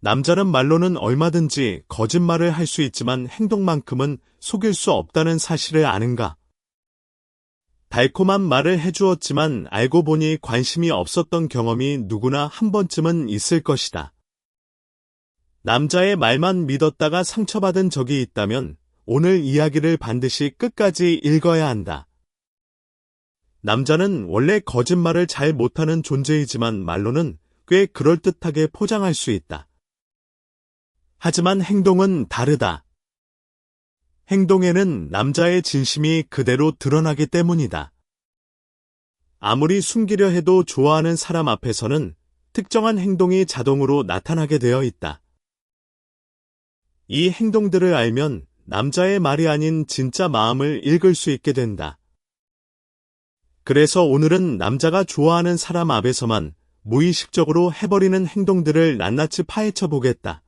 남자는 말로는 얼마든지 거짓말을 할 수 있지만 행동만큼은 속일 수 없다는 사실을 아는가? 달콤한 말을 해주었지만 알고 보니 관심이 없었던 경험이 누구나 한 번쯤은 있을 것이다. 남자의 말만 믿었다가 상처받은 적이 있다면 오늘 이야기를 반드시 끝까지 읽어야 한다. 남자는 원래 거짓말을 잘 못하는 존재이지만 말로는 꽤 그럴듯하게 포장할 수 있다. 하지만 행동은 다르다. 행동에는 남자의 진심이 그대로 드러나기 때문이다. 아무리 숨기려 해도 좋아하는 사람 앞에서는 특정한 행동이 자동으로 나타나게 되어 있다. 이 행동들을 알면 남자의 말이 아닌 진짜 마음을 읽을 수 있게 된다. 그래서 오늘은 남자가 좋아하는 사람 앞에서만 무의식적으로 해버리는 행동들을 낱낱이 파헤쳐 보겠다.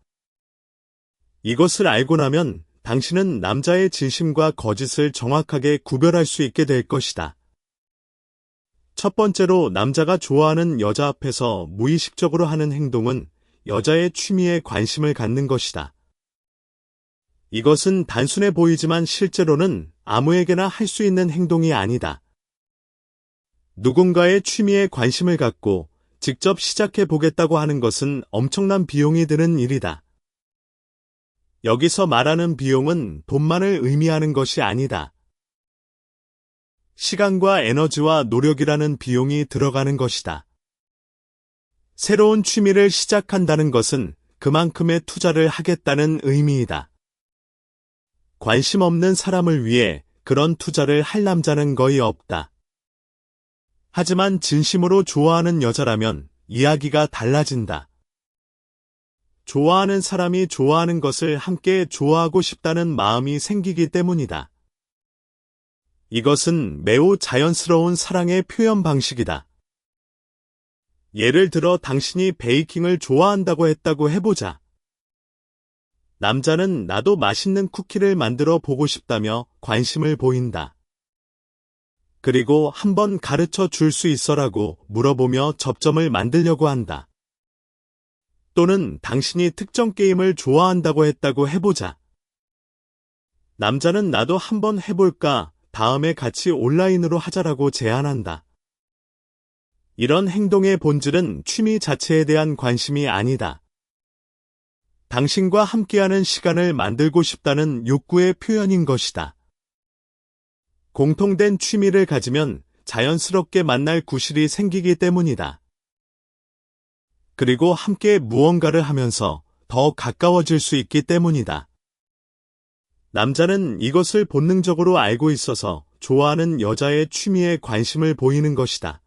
이것을 알고 나면 당신은 남자의 진심과 거짓을 정확하게 구별할 수 있게 될 것이다. 첫 번째로 남자가 좋아하는 여자 앞에서 무의식적으로 하는 행동은 여자의 취미에 관심을 갖는 것이다. 이것은 단순해 보이지만 실제로는 아무에게나 할 수 있는 행동이 아니다. 누군가의 취미에 관심을 갖고 직접 시작해 보겠다고 하는 것은 엄청난 비용이 드는 일이다. 여기서 말하는 비용은 돈만을 의미하는 것이 아니다. 시간과 에너지와 노력이라는 비용이 들어가는 것이다. 새로운 취미를 시작한다는 것은 그만큼의 투자를 하겠다는 의미이다. 관심 없는 사람을 위해 그런 투자를 할 남자는 거의 없다. 하지만 진심으로 좋아하는 여자라면 이야기가 달라진다. 좋아하는 사람이 좋아하는 것을 함께 좋아하고 싶다는 마음이 생기기 때문이다. 이것은 매우 자연스러운 사랑의 표현 방식이다. 예를 들어 당신이 베이킹을 좋아한다고 했다고 해보자. 남자는 나도 맛있는 쿠키를 만들어 보고 싶다며 관심을 보인다. 그리고 한번 가르쳐 줄 수 있어라고 물어보며 접점을 만들려고 한다. 또는 당신이 특정 게임을 좋아한다고 했다고 해보자. 남자는 나도 한번 해볼까, 다음에 같이 온라인으로 하자라고 제안한다. 이런 행동의 본질은 취미 자체에 대한 관심이 아니다. 당신과 함께하는 시간을 만들고 싶다는 욕구의 표현인 것이다. 공통된 취미를 가지면 자연스럽게 만날 구실이 생기기 때문이다. 그리고 함께 무언가를 하면서 더 가까워질 수 있기 때문이다. 남자는 이것을 본능적으로 알고 있어서 좋아하는 여자의 취미에 관심을 보이는 것이다.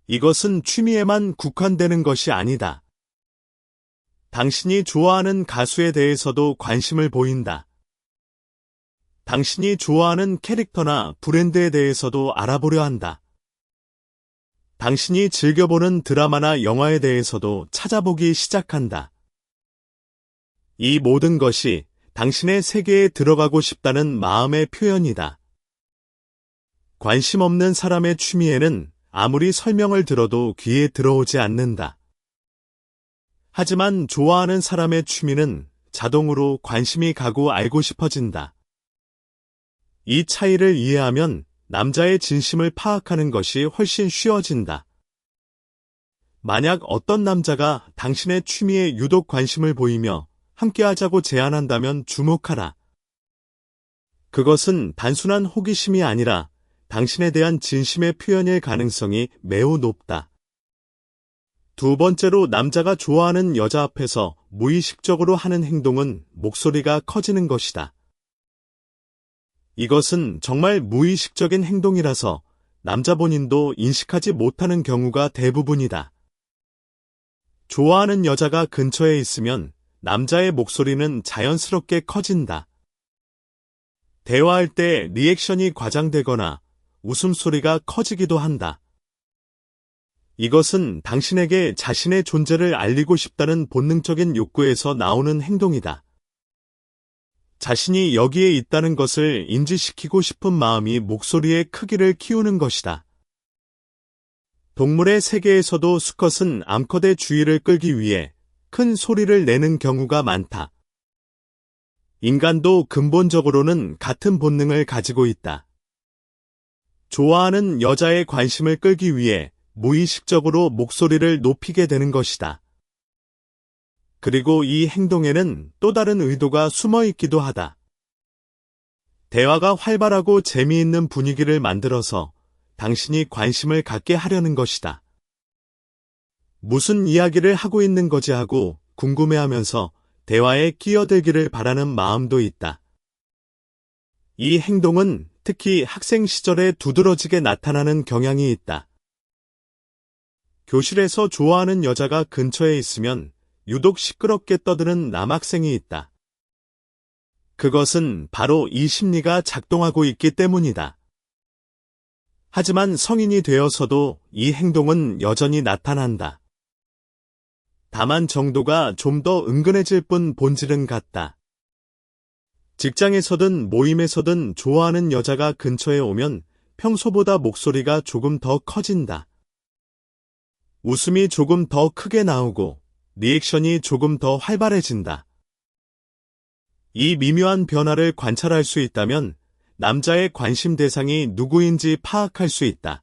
이것은 취미에만 국한되는 것이 아니다. 당신이 좋아하는 가수에 대해서도 관심을 보인다. 당신이 좋아하는 캐릭터나 브랜드에 대해서도 알아보려 한다. 당신이 즐겨보는 드라마나 영화에 대해서도 찾아보기 시작한다. 이 모든 것이 당신의 세계에 들어가고 싶다는 마음의 표현이다. 관심 없는 사람의 취미에는 아무리 설명을 들어도 귀에 들어오지 않는다. 하지만 좋아하는 사람의 취미는 자동으로 관심이 가고 알고 싶어진다. 이 차이를 이해하면 남자의 진심을 파악하는 것이 훨씬 쉬워진다. 만약 어떤 남자가 당신의 취미에 유독 관심을 보이며 함께하자고 제안한다면 주목하라. 그것은 단순한 호기심이 아니라 당신에 대한 진심의 표현일 가능성이 매우 높다. 두 번째로 남자가 좋아하는 여자 앞에서 무의식적으로 하는 행동은 목소리가 커지는 것이다. 이것은 정말 무의식적인 행동이라서 남자 본인도 인식하지 못하는 경우가 대부분이다. 좋아하는 여자가 근처에 있으면 남자의 목소리는 자연스럽게 커진다. 대화할 때 리액션이 과장되거나 웃음소리가 커지기도 한다. 이것은 당신에게 자신의 존재를 알리고 싶다는 본능적인 욕구에서 나오는 행동이다. 자신이 여기에 있다는 것을 인지시키고 싶은 마음이 목소리의 크기를 키우는 것이다. 동물의 세계에서도 수컷은 암컷의 주의를 끌기 위해 큰 소리를 내는 경우가 많다. 인간도 근본적으로는 같은 본능을 가지고 있다. 좋아하는 여자의 관심을 끌기 위해 무의식적으로 목소리를 높이게 되는 것이다. 그리고 이 행동에는 또 다른 의도가 숨어 있기도 하다. 대화가 활발하고 재미있는 분위기를 만들어서 당신이 관심을 갖게 하려는 것이다. 무슨 이야기를 하고 있는 거지 하고 궁금해하면서 대화에 끼어들기를 바라는 마음도 있다. 이 행동은 특히 학생 시절에 두드러지게 나타나는 경향이 있다. 교실에서 좋아하는 여자가 근처에 있으면 유독 시끄럽게 떠드는 남학생이 있다. 그것은 바로 이 심리가 작동하고 있기 때문이다. 하지만 성인이 되어서도 이 행동은 여전히 나타난다. 다만 정도가 좀 더 은근해질 뿐 본질은 같다. 직장에서든 모임에서든 좋아하는 여자가 근처에 오면 평소보다 목소리가 조금 더 커진다. 웃음이 조금 더 크게 나오고 리액션이 조금 더 활발해진다. 이 미묘한 변화를 관찰할 수 있다면 남자의 관심 대상이 누구인지 파악할 수 있다.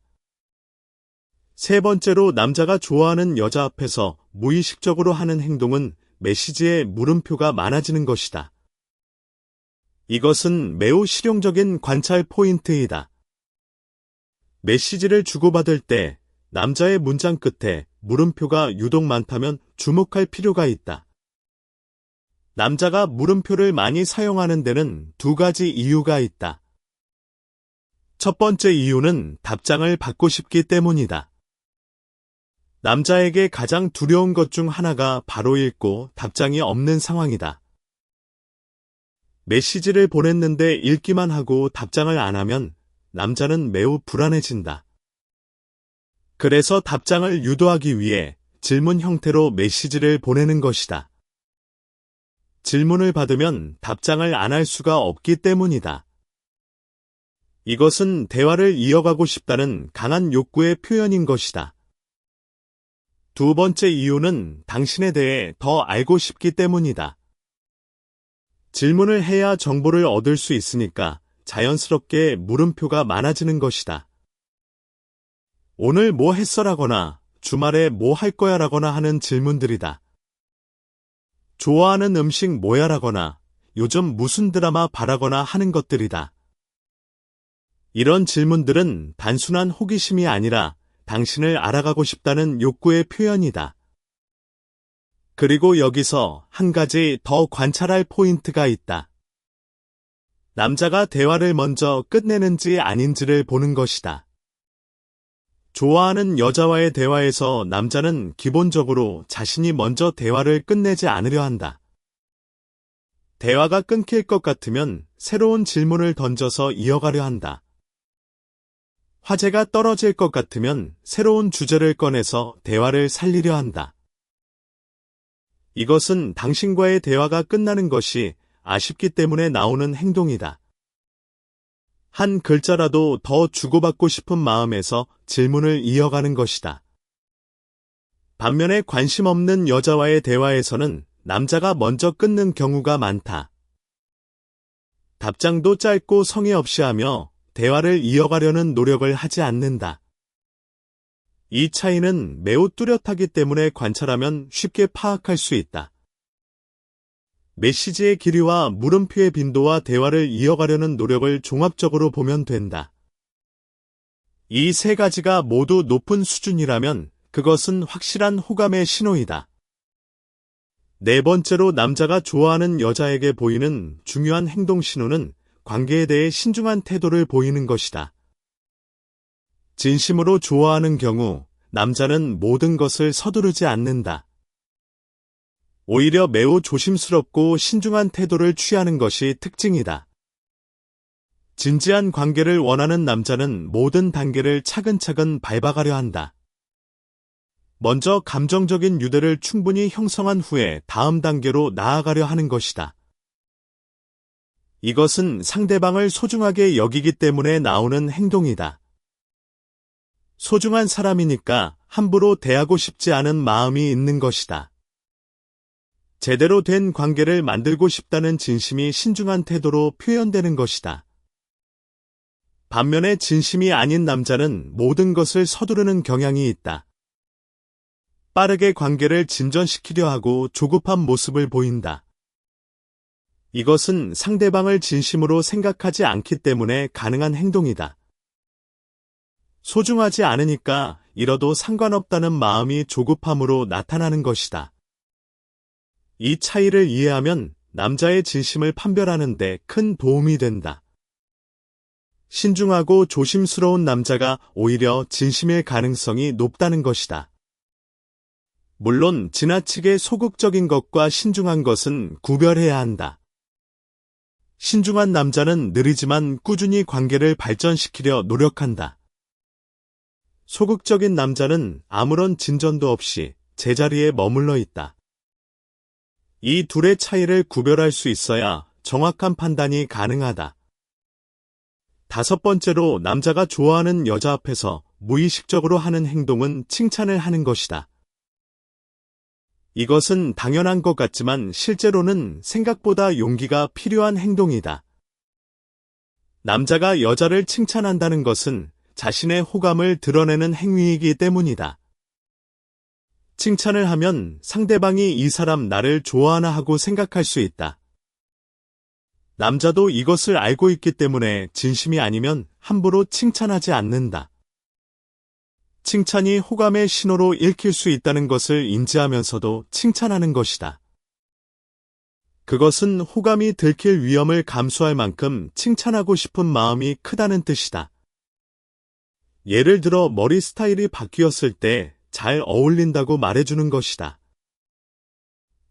세 번째로 남자가 좋아하는 여자 앞에서 무의식적으로 하는 행동은 메시지에 물음표가 많아지는 것이다. 이것은 매우 실용적인 관찰 포인트이다. 메시지를 주고받을 때 남자의 문장 끝에 물음표가 유독 많다면 주목할 필요가 있다. 남자가 물음표를 많이 사용하는 데는 두 가지 이유가 있다. 첫 번째 이유는 답장을 받고 싶기 때문이다. 남자에게 가장 두려운 것 중 하나가 바로 읽고 답장이 없는 상황이다. 메시지를 보냈는데 읽기만 하고 답장을 안 하면 남자는 매우 불안해진다. 그래서 답장을 유도하기 위해 질문 형태로 메시지를 보내는 것이다. 질문을 받으면 답장을 안 할 수가 없기 때문이다. 이것은 대화를 이어가고 싶다는 강한 욕구의 표현인 것이다. 두 번째 이유는 당신에 대해 더 알고 싶기 때문이다. 질문을 해야 정보를 얻을 수 있으니까 자연스럽게 물음표가 많아지는 것이다. 오늘 뭐 했어라거나 주말에 뭐 할 거야라거나 하는 질문들이다. 좋아하는 음식 뭐야라거나 요즘 무슨 드라마 봐라거나 하는 것들이다. 이런 질문들은 단순한 호기심이 아니라 당신을 알아가고 싶다는 욕구의 표현이다. 그리고 여기서 한 가지 더 관찰할 포인트가 있다. 남자가 대화를 먼저 끝내는지 아닌지를 보는 것이다. 좋아하는 여자와의 대화에서 남자는 기본적으로 자신이 먼저 대화를 끝내지 않으려 한다. 대화가 끊길 것 같으면 새로운 질문을 던져서 이어가려 한다. 화제가 떨어질 것 같으면 새로운 주제를 꺼내서 대화를 살리려 한다. 이것은 당신과의 대화가 끝나는 것이 아쉽기 때문에 나오는 행동이다. 한 글자라도 더 주고받고 싶은 마음에서 질문을 이어가는 것이다. 반면에 관심 없는 여자와의 대화에서는 남자가 먼저 끊는 경우가 많다. 답장도 짧고 성의 없이 하며 대화를 이어가려는 노력을 하지 않는다. 이 차이는 매우 뚜렷하기 때문에 관찰하면 쉽게 파악할 수 있다. 메시지의 길이와 물음표의 빈도와 대화를 이어가려는 노력을 종합적으로 보면 된다. 이 세 가지가 모두 높은 수준이라면 그것은 확실한 호감의 신호이다. 네 번째로 남자가 좋아하는 여자에게 보이는 중요한 행동 신호는 관계에 대해 신중한 태도를 보이는 것이다. 진심으로 좋아하는 경우 남자는 모든 것을 서두르지 않는다. 오히려 매우 조심스럽고 신중한 태도를 취하는 것이 특징이다. 진지한 관계를 원하는 남자는 모든 단계를 차근차근 밟아가려 한다. 먼저 감정적인 유대를 충분히 형성한 후에 다음 단계로 나아가려 하는 것이다. 이것은 상대방을 소중하게 여기기 때문에 나오는 행동이다. 소중한 사람이니까 함부로 대하고 싶지 않은 마음이 있는 것이다. 제대로 된 관계를 만들고 싶다는 진심이 신중한 태도로 표현되는 것이다. 반면에 진심이 아닌 남자는 모든 것을 서두르는 경향이 있다. 빠르게 관계를 진전시키려 하고 조급한 모습을 보인다. 이것은 상대방을 진심으로 생각하지 않기 때문에 가능한 행동이다. 소중하지 않으니까 잃어도 상관없다는 마음이 조급함으로 나타나는 것이다. 이 차이를 이해하면 남자의 진심을 판별하는 데 큰 도움이 된다. 신중하고 조심스러운 남자가 오히려 진심일 가능성이 높다는 것이다. 물론 지나치게 소극적인 것과 신중한 것은 구별해야 한다. 신중한 남자는 느리지만 꾸준히 관계를 발전시키려 노력한다. 소극적인 남자는 아무런 진전도 없이 제자리에 머물러 있다. 이 둘의 차이를 구별할 수 있어야 정확한 판단이 가능하다. 다섯 번째로 남자가 좋아하는 여자 앞에서 무의식적으로 하는 행동은 칭찬을 하는 것이다. 이것은 당연한 것 같지만 실제로는 생각보다 용기가 필요한 행동이다. 남자가 여자를 칭찬한다는 것은 자신의 호감을 드러내는 행위이기 때문이다. 칭찬을 하면 상대방이 이 사람 나를 좋아하나 하고 생각할 수 있다. 남자도 이것을 알고 있기 때문에 진심이 아니면 함부로 칭찬하지 않는다. 칭찬이 호감의 신호로 읽힐 수 있다는 것을 인지하면서도 칭찬하는 것이다. 그것은 호감이 들킬 위험을 감수할 만큼 칭찬하고 싶은 마음이 크다는 뜻이다. 예를 들어 머리 스타일이 바뀌었을 때 잘 어울린다고 말해주는 것이다.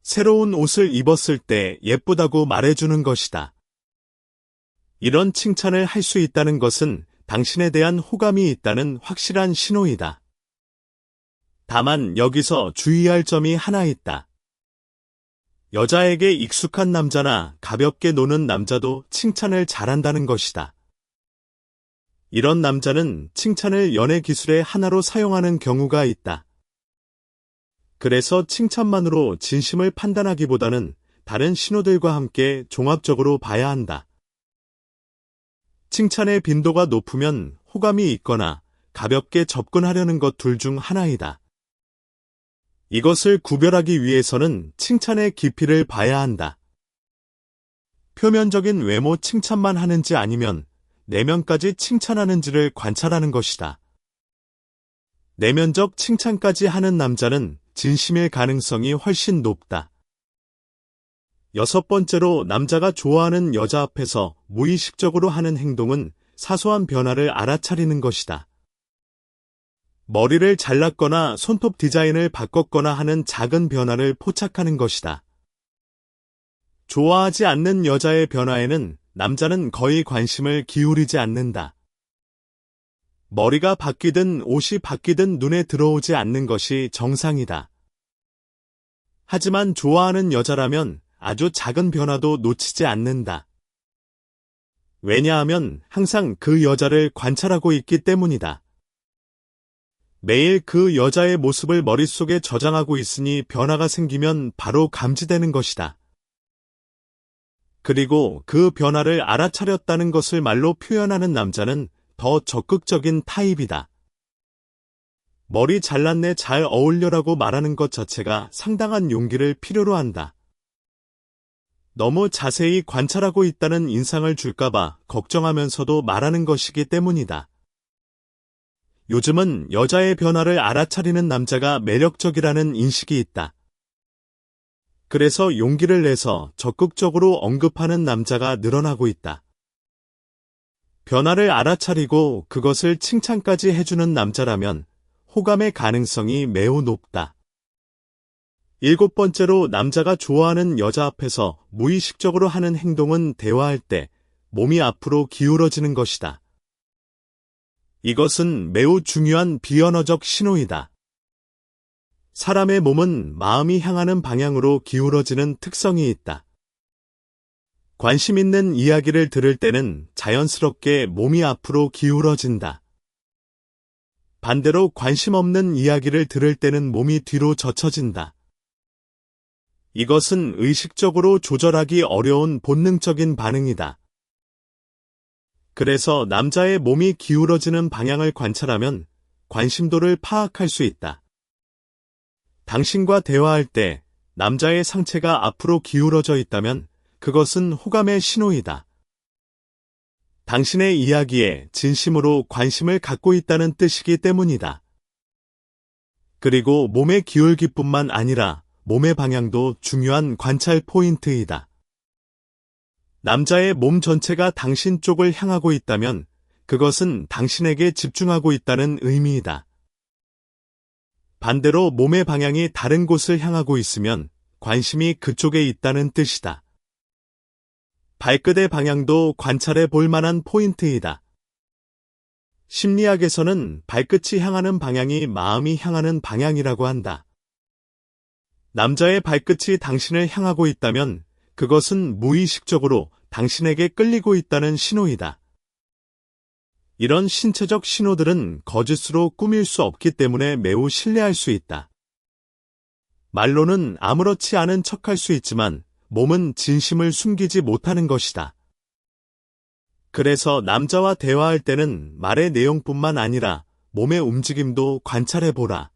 새로운 옷을 입었을 때 예쁘다고 말해주는 것이다. 이런 칭찬을 할 수 있다는 것은 당신에 대한 호감이 있다는 확실한 신호이다. 다만 여기서 주의할 점이 하나 있다. 여자에게 익숙한 남자나 가볍게 노는 남자도 칭찬을 잘한다는 것이다. 이런 남자는 칭찬을 연애 기술의 하나로 사용하는 경우가 있다. 그래서 칭찬만으로 진심을 판단하기보다는 다른 신호들과 함께 종합적으로 봐야 한다. 칭찬의 빈도가 높으면 호감이 있거나 가볍게 접근하려는 것 둘 중 하나이다. 이것을 구별하기 위해서는 칭찬의 깊이를 봐야 한다. 표면적인 외모 칭찬만 하는지 아니면 내면까지 칭찬하는지를 관찰하는 것이다. 내면적 칭찬까지 하는 남자는 진심일 가능성이 훨씬 높다. 여섯 번째로 남자가 좋아하는 여자 앞에서 무의식적으로 하는 행동은 사소한 변화를 알아차리는 것이다. 머리를 잘랐거나 손톱 디자인을 바꿨거나 하는 작은 변화를 포착하는 것이다. 좋아하지 않는 여자의 변화에는 남자는 거의 관심을 기울이지 않는다. 머리가 바뀌든 옷이 바뀌든 눈에 들어오지 않는 것이 정상이다. 하지만 좋아하는 여자라면 아주 작은 변화도 놓치지 않는다. 왜냐하면 항상 그 여자를 관찰하고 있기 때문이다. 매일 그 여자의 모습을 머릿속에 저장하고 있으니 변화가 생기면 바로 감지되는 것이다. 그리고 그 변화를 알아차렸다는 것을 말로 표현하는 남자는 더 적극적인 타입이다. 머리 잘랐네 잘 어울려라고 말하는 것 자체가 상당한 용기를 필요로 한다. 너무 자세히 관찰하고 있다는 인상을 줄까봐 걱정하면서도 말하는 것이기 때문이다. 요즘은 여자의 변화를 알아차리는 남자가 매력적이라는 인식이 있다. 그래서 용기를 내서 적극적으로 언급하는 남자가 늘어나고 있다. 변화를 알아차리고 그것을 칭찬까지 해주는 남자라면 호감의 가능성이 매우 높다. 일곱 번째로 남자가 좋아하는 여자 앞에서 무의식적으로 하는 행동은 대화할 때 몸이 앞으로 기울어지는 것이다. 이것은 매우 중요한 비언어적 신호이다. 사람의 몸은 마음이 향하는 방향으로 기울어지는 특성이 있다. 관심 있는 이야기를 들을 때는 자연스럽게 몸이 앞으로 기울어진다. 반대로 관심 없는 이야기를 들을 때는 몸이 뒤로 젖혀진다. 이것은 의식적으로 조절하기 어려운 본능적인 반응이다. 그래서 남자의 몸이 기울어지는 방향을 관찰하면 관심도를 파악할 수 있다. 당신과 대화할 때 남자의 상체가 앞으로 기울어져 있다면 그것은 호감의 신호이다. 당신의 이야기에 진심으로 관심을 갖고 있다는 뜻이기 때문이다. 그리고 몸의 기울기뿐만 아니라 몸의 방향도 중요한 관찰 포인트이다. 남자의 몸 전체가 당신 쪽을 향하고 있다면 그것은 당신에게 집중하고 있다는 의미이다. 반대로 몸의 방향이 다른 곳을 향하고 있으면 관심이 그쪽에 있다는 뜻이다. 발끝의 방향도 관찰해 볼 만한 포인트이다. 심리학에서는 발끝이 향하는 방향이 마음이 향하는 방향이라고 한다. 남자의 발끝이 당신을 향하고 있다면 그것은 무의식적으로 당신에게 끌리고 있다는 신호이다. 이런 신체적 신호들은 거짓으로 꾸밀 수 없기 때문에 매우 신뢰할 수 있다. 말로는 아무렇지 않은 척할 수 있지만 몸은 진심을 숨기지 못하는 것이다. 그래서 남자와 대화할 때는 말의 내용뿐만 아니라 몸의 움직임도 관찰해보라.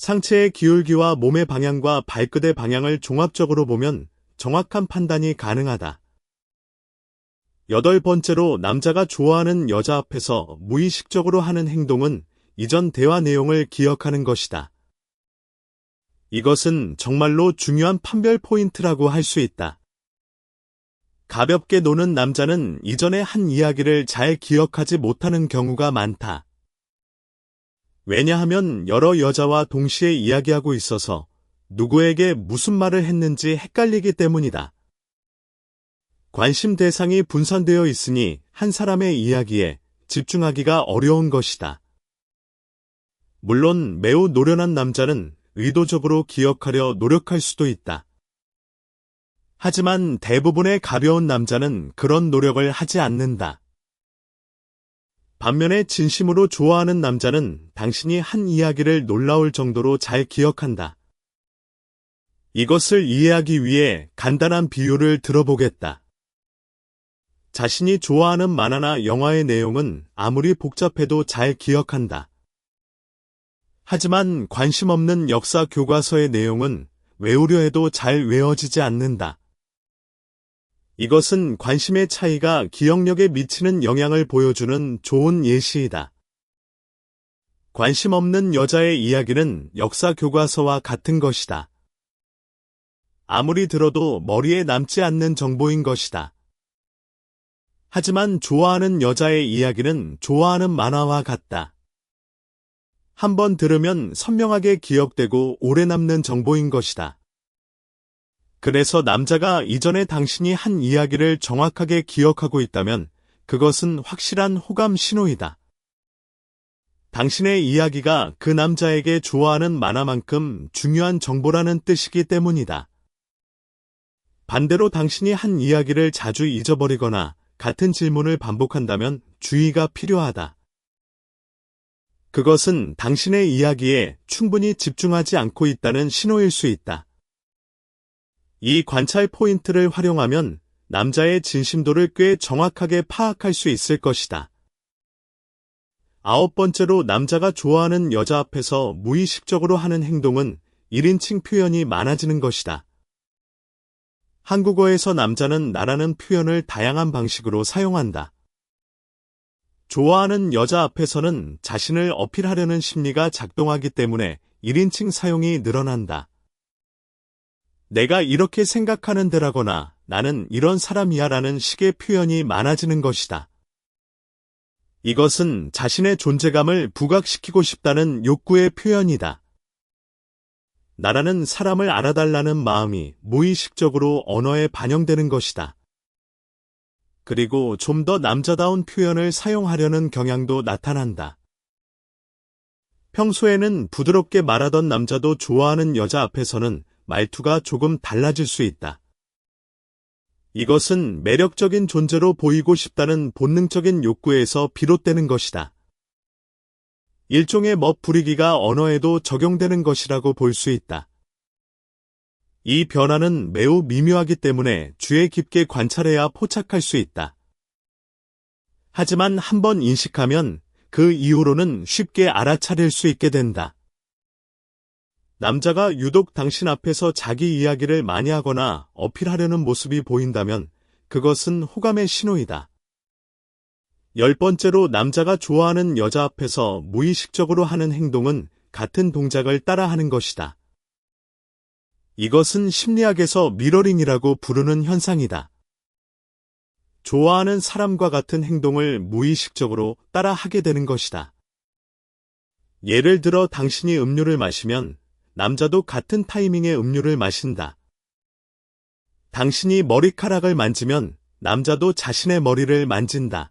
상체의 기울기와 몸의 방향과 발끝의 방향을 종합적으로 보면 정확한 판단이 가능하다. 8번째로 남자가 좋아하는 여자 앞에서 무의식적으로 하는 행동은 이전 대화 내용을 기억하는 것이다. 이것은 정말로 중요한 판별 포인트라고 할 수 있다. 가볍게 노는 남자는 이전에 한 이야기를 잘 기억하지 못하는 경우가 많다. 왜냐하면 여러 여자와 동시에 이야기하고 있어서 누구에게 무슨 말을 했는지 헷갈리기 때문이다. 관심 대상이 분산되어 있으니 한 사람의 이야기에 집중하기가 어려운 것이다. 물론 매우 노련한 남자는 의도적으로 기억하려 노력할 수도 있다. 하지만 대부분의 가벼운 남자는 그런 노력을 하지 않는다. 반면에 진심으로 좋아하는 남자는 당신이 한 이야기를 놀라울 정도로 잘 기억한다. 이것을 이해하기 위해 간단한 비유를 들어보겠다. 자신이 좋아하는 만화나 영화의 내용은 아무리 복잡해도 잘 기억한다. 하지만 관심 없는 역사 교과서의 내용은 외우려 해도 잘 외워지지 않는다. 이것은 관심의 차이가 기억력에 미치는 영향을 보여주는 좋은 예시이다. 관심 없는 여자의 이야기는 역사 교과서와 같은 것이다. 아무리 들어도 머리에 남지 않는 정보인 것이다. 하지만 좋아하는 여자의 이야기는 좋아하는 만화와 같다. 한번 들으면 선명하게 기억되고 오래 남는 정보인 것이다. 그래서 남자가 이전에 당신이 한 이야기를 정확하게 기억하고 있다면 그것은 확실한 호감 신호이다. 당신의 이야기가 그 남자에게 좋아하는 만화만큼 중요한 정보라는 뜻이기 때문이다. 반대로 당신이 한 이야기를 자주 잊어버리거나 같은 질문을 반복한다면 주의가 필요하다. 그것은 당신의 이야기에 충분히 집중하지 않고 있다는 신호일 수 있다. 이 관찰 포인트를 활용하면 남자의 진심도를 꽤 정확하게 파악할 수 있을 것이다. 9번째로 남자가 좋아하는 여자 앞에서 무의식적으로 하는 행동은 1인칭 표현이 많아지는 것이다. 한국어에서 남자는 나라는 표현을 다양한 방식으로 사용한다. 좋아하는 여자 앞에서는 자신을 어필하려는 심리가 작동하기 때문에 1인칭 사용이 늘어난다. 내가 이렇게 생각하는 데라거나 나는 이런 사람이야 라는 식의 표현이 많아지는 것이다. 이것은 자신의 존재감을 부각시키고 싶다는 욕구의 표현이다. 나라는 사람을 알아달라는 마음이 무의식적으로 언어에 반영되는 것이다. 그리고 좀 더 남자다운 표현을 사용하려는 경향도 나타난다. 평소에는 부드럽게 말하던 남자도 좋아하는 여자 앞에서는 말투가 조금 달라질 수 있다. 이것은 매력적인 존재로 보이고 싶다는 본능적인 욕구에서 비롯되는 것이다. 일종의 멋부리기가 언어에도 적용되는 것이라고 볼 수 있다. 이 변화는 매우 미묘하기 때문에 주의 깊게 관찰해야 포착할 수 있다. 하지만 한번 인식하면 그 이후로는 쉽게 알아차릴 수 있게 된다. 남자가 유독 당신 앞에서 자기 이야기를 많이 하거나 어필하려는 모습이 보인다면 그것은 호감의 신호이다. 10번째로 남자가 좋아하는 여자 앞에서 무의식적으로 하는 행동은 같은 동작을 따라하는 것이다. 이것은 심리학에서 미러링이라고 부르는 현상이다. 좋아하는 사람과 같은 행동을 무의식적으로 따라하게 되는 것이다. 예를 들어 당신이 음료를 마시면 남자도 같은 타이밍에 음료를 마신다. 당신이 머리카락을 만지면 남자도 자신의 머리를 만진다.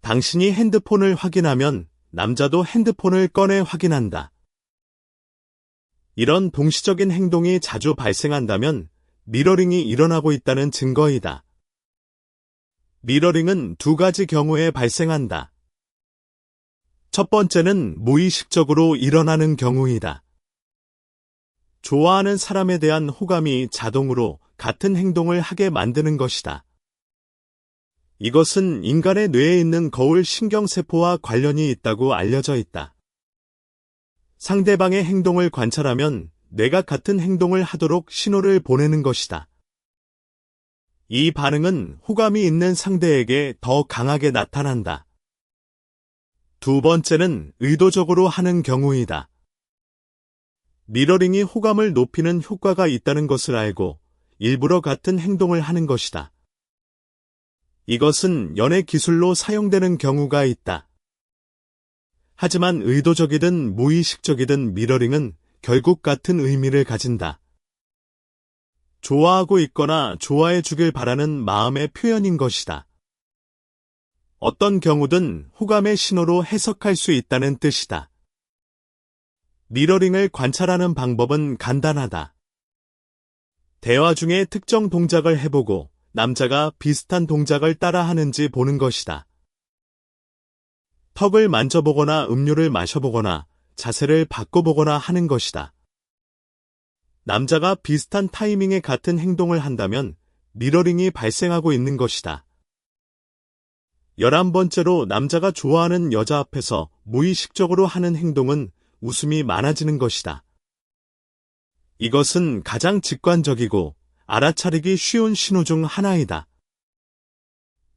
당신이 핸드폰을 확인하면 남자도 핸드폰을 꺼내 확인한다. 이런 동시적인 행동이 자주 발생한다면 미러링이 일어나고 있다는 증거이다. 미러링은 두 가지 경우에 발생한다. 첫 번째는 무의식적으로 일어나는 경우이다. 좋아하는 사람에 대한 호감이 자동으로 같은 행동을 하게 만드는 것이다. 이것은 인간의 뇌에 있는 거울 신경세포와 관련이 있다고 알려져 있다. 상대방의 행동을 관찰하면 뇌가 같은 행동을 하도록 신호를 보내는 것이다. 이 반응은 호감이 있는 상대에게 더 강하게 나타난다. 두 번째는 의도적으로 하는 경우이다. 미러링이 호감을 높이는 효과가 있다는 것을 알고 일부러 같은 행동을 하는 것이다. 이것은 연애 기술로 사용되는 경우가 있다. 하지만 의도적이든 무의식적이든 미러링은 결국 같은 의미를 가진다. 좋아하고 있거나 좋아해 주길 바라는 마음의 표현인 것이다. 어떤 경우든 호감의 신호로 해석할 수 있다는 뜻이다. 미러링을 관찰하는 방법은 간단하다. 대화 중에 특정 동작을 해보고 남자가 비슷한 동작을 따라하는지 보는 것이다. 턱을 만져보거나 음료를 마셔보거나 자세를 바꿔보거나 하는 것이다. 남자가 비슷한 타이밍에 같은 행동을 한다면 미러링이 발생하고 있는 것이다. 11번째로 남자가 좋아하는 여자 앞에서 무의식적으로 하는 행동은 웃음이 많아지는 것이다. 이것은 가장 직관적이고 알아차리기 쉬운 신호 중 하나이다.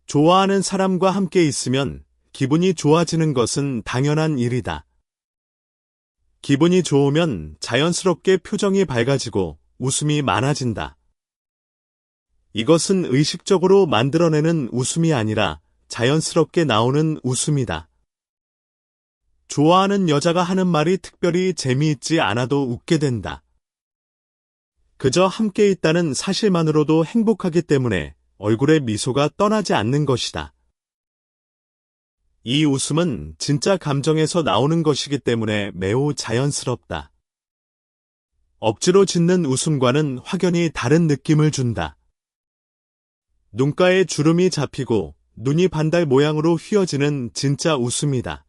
좋아하는 사람과 함께 있으면 기분이 좋아지는 것은 당연한 일이다. 기분이 좋으면 자연스럽게 표정이 밝아지고 웃음이 많아진다. 이것은 의식적으로 만들어내는 웃음이 아니라 자연스럽게 나오는 웃음이다. 좋아하는 여자가 하는 말이 특별히 재미있지 않아도 웃게 된다. 그저 함께 있다는 사실만으로도 행복하기 때문에 얼굴에 미소가 떠나지 않는 것이다. 이 웃음은 진짜 감정에서 나오는 것이기 때문에 매우 자연스럽다. 억지로 짓는 웃음과는 확연히 다른 느낌을 준다. 눈가에 주름이 잡히고 눈이 반달 모양으로 휘어지는 진짜 웃음이다.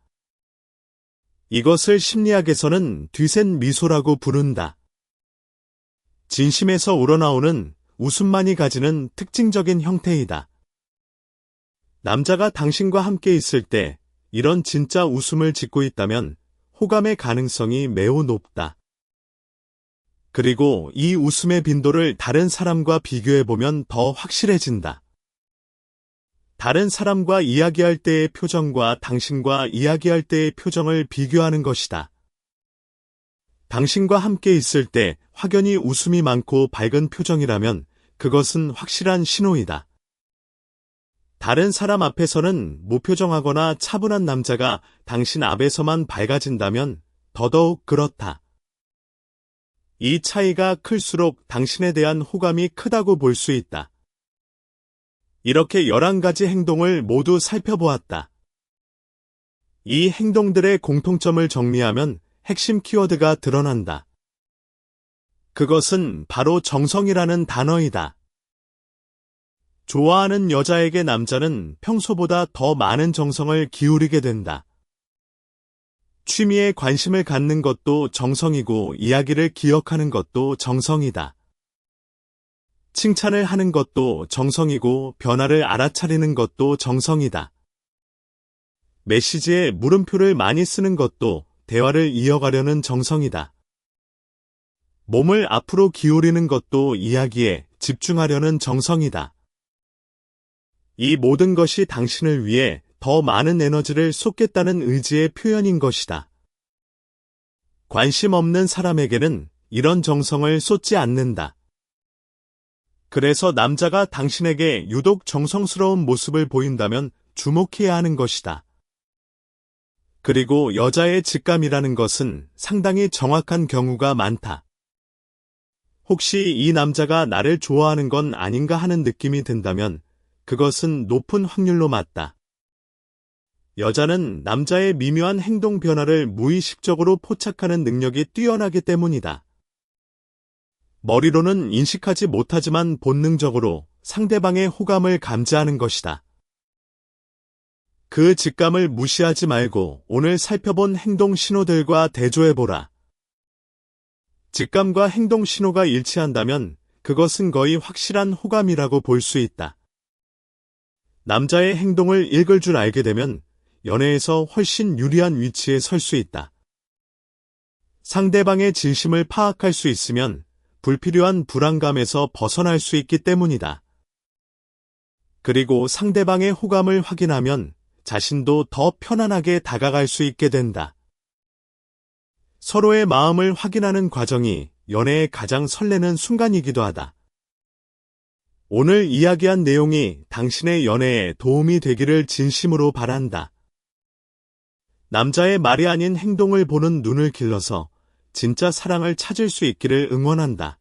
이것을 심리학에서는 뒤센 미소라고 부른다. 진심에서 우러나오는 웃음만이 가지는 특징적인 형태이다. 남자가 당신과 함께 있을 때 이런 진짜 웃음을 짓고 있다면 호감의 가능성이 매우 높다. 그리고 이 웃음의 빈도를 다른 사람과 비교해보면 더 확실해진다. 다른 사람과 이야기할 때의 표정과 당신과 이야기할 때의 표정을 비교하는 것이다. 당신과 함께 있을 때 확연히 웃음이 많고 밝은 표정이라면 그것은 확실한 신호이다. 다른 사람 앞에서는 무표정하거나 차분한 남자가 당신 앞에서만 밝아진다면 더더욱 그렇다. 이 차이가 클수록 당신에 대한 호감이 크다고 볼 수 있다. 이렇게 11가지 행동을 모두 살펴보았다. 이 행동들의 공통점을 정리하면 핵심 키워드가 드러난다. 그것은 바로 정성이라는 단어이다. 좋아하는 여자에게 남자는 평소보다 더 많은 정성을 기울이게 된다. 취미에 관심을 갖는 것도 정성이고 이야기를 기억하는 것도 정성이다. 칭찬을 하는 것도 정성이고 변화를 알아차리는 것도 정성이다. 메시지에 물음표를 많이 쓰는 것도 대화를 이어가려는 정성이다. 몸을 앞으로 기울이는 것도 이야기에 집중하려는 정성이다. 이 모든 것이 당신을 위해 더 많은 에너지를 쏟겠다는 의지의 표현인 것이다. 관심 없는 사람에게는 이런 정성을 쏟지 않는다. 그래서 남자가 당신에게 유독 정성스러운 모습을 보인다면 주목해야 하는 것이다. 그리고 여자의 직감이라는 것은 상당히 정확한 경우가 많다. 혹시 이 남자가 나를 좋아하는 건 아닌가 하는 느낌이 든다면 그것은 높은 확률로 맞다. 여자는 남자의 미묘한 행동 변화를 무의식적으로 포착하는 능력이 뛰어나기 때문이다. 머리로는 인식하지 못하지만 본능적으로 상대방의 호감을 감지하는 것이다. 그 직감을 무시하지 말고 오늘 살펴본 행동 신호들과 대조해보라. 직감과 행동 신호가 일치한다면 그것은 거의 확실한 호감이라고 볼 수 있다. 남자의 행동을 읽을 줄 알게 되면 연애에서 훨씬 유리한 위치에 설 수 있다. 상대방의 진심을 파악할 수 있으면 불필요한 불안감에서 벗어날 수 있기 때문이다. 그리고 상대방의 호감을 확인하면 자신도 더 편안하게 다가갈 수 있게 된다. 서로의 마음을 확인하는 과정이 연애의 가장 설레는 순간이기도 하다. 오늘 이야기한 내용이 당신의 연애에 도움이 되기를 진심으로 바란다. 남자의 말이 아닌 행동을 보는 눈을 길러서 진짜 사랑을 찾을 수 있기를 응원한다.